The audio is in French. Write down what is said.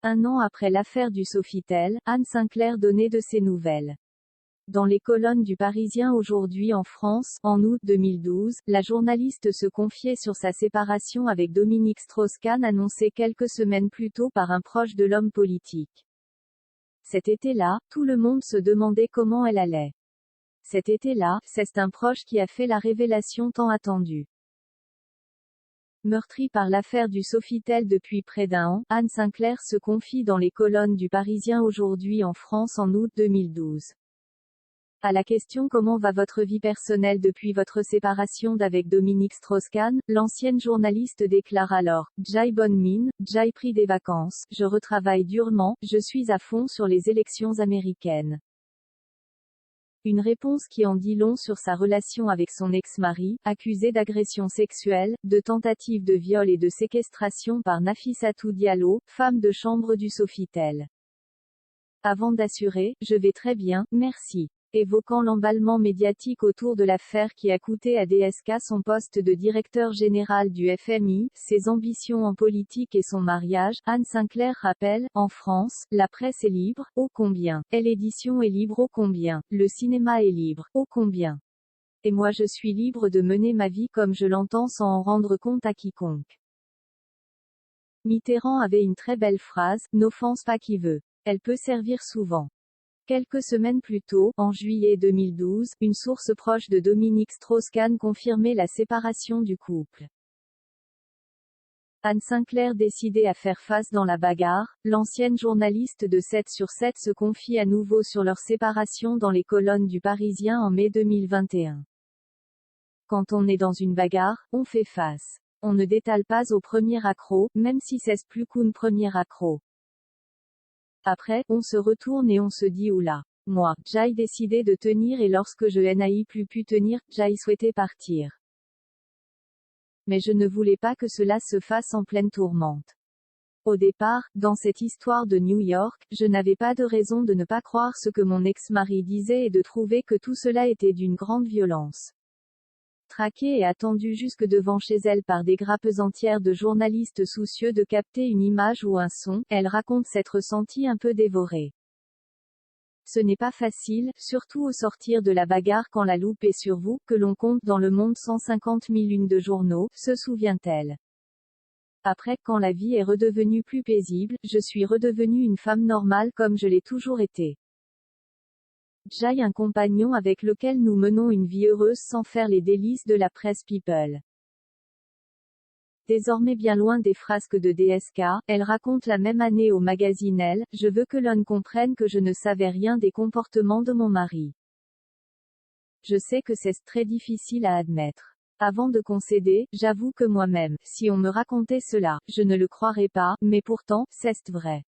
Un an après l'affaire du Sofitel, Anne Sinclair donnait de ses nouvelles. Dans les colonnes du Parisien aujourd'hui en France, en août 2012, la journaliste se confiait sur sa séparation avec Dominique Strauss-Kahn annoncée quelques semaines plus tôt par un proche de l'homme politique. Cet été-là, tout le monde se demandait comment elle allait. Cet été-là, c'est un proche qui a fait la révélation tant attendue. Meurtrie par l'affaire du Sofitel depuis près d'un an, Anne Sinclair se confie dans les colonnes du Parisien aujourd'hui en France en août 2012. À la question comment va votre vie personnelle depuis votre séparation d'avec Dominique Strauss-Kahn, l'ancienne journaliste déclare alors, J'ai bonne mine, j'ai pris des vacances, je retravaille durement, je suis à fond sur les élections américaines. Une réponse qui en dit long sur sa relation avec son ex-mari, accusé d'agression sexuelle, de tentative de viol et de séquestration par Nafissatou Diallo, femme de chambre du Sofitel. Avant d'assurer, je vais très bien, merci. Évoquant l'emballement médiatique autour de l'affaire qui a coûté à DSK son poste de directeur général du FMI, ses ambitions en politique et son mariage, Anne Sinclair rappelle, en France, la presse est libre, ô combien. L'édition est libre, ô combien. Le cinéma est libre, ô combien. Et moi je suis libre de mener ma vie comme je l'entends sans en rendre compte à quiconque. Mitterrand avait une très belle phrase, n'offense pas qui veut. Elle peut servir souvent. Quelques semaines plus tôt, en juillet 2012, une source proche de Dominique Strauss-Kahn confirmait la séparation du couple. Anne Sinclair décidée à faire face dans la bagarre, l'ancienne journaliste de 7 sur 7 se confie à nouveau sur leur séparation dans les colonnes du Parisien en mai 2021. Quand on est dans une bagarre, on fait face. On ne détale pas au premier accroc, même si c'est plus qu'un premier accroc. Après, on se retourne et on se dit oula. Moi, j'ai décidé de tenir et lorsque je n'ai plus pu tenir, j'ai souhaité partir. Mais je ne voulais pas que cela se fasse en pleine tourmente. Au départ, dans cette histoire de New York, je n'avais pas de raison de ne pas croire ce que mon ex-mari disait et de trouver que tout cela était d'une grande violence. Traquée et attendue jusque devant chez elle par des grappes entières de journalistes soucieux de capter une image ou un son, elle raconte s'être sentie un peu dévorée. Ce n'est pas facile, surtout au sortir de la bagarre quand la loupe est sur vous, que l'on compte dans le monde 150 000 unes de journaux, se souvient-elle. Après, quand la vie est redevenue plus paisible, je suis redevenue une femme normale comme je l'ai toujours été. J'ai un compagnon avec lequel nous menons une vie heureuse sans faire les délices de la presse people. Désormais bien loin des frasques de DSK, elle raconte la même année au magazine Elle, je veux que l'on comprenne que je ne savais rien des comportements de mon mari. Je sais que c'est très difficile à admettre. Avant de concéder, j'avoue que moi-même, si on me racontait cela, je ne le croirais pas, mais pourtant, c'est vrai.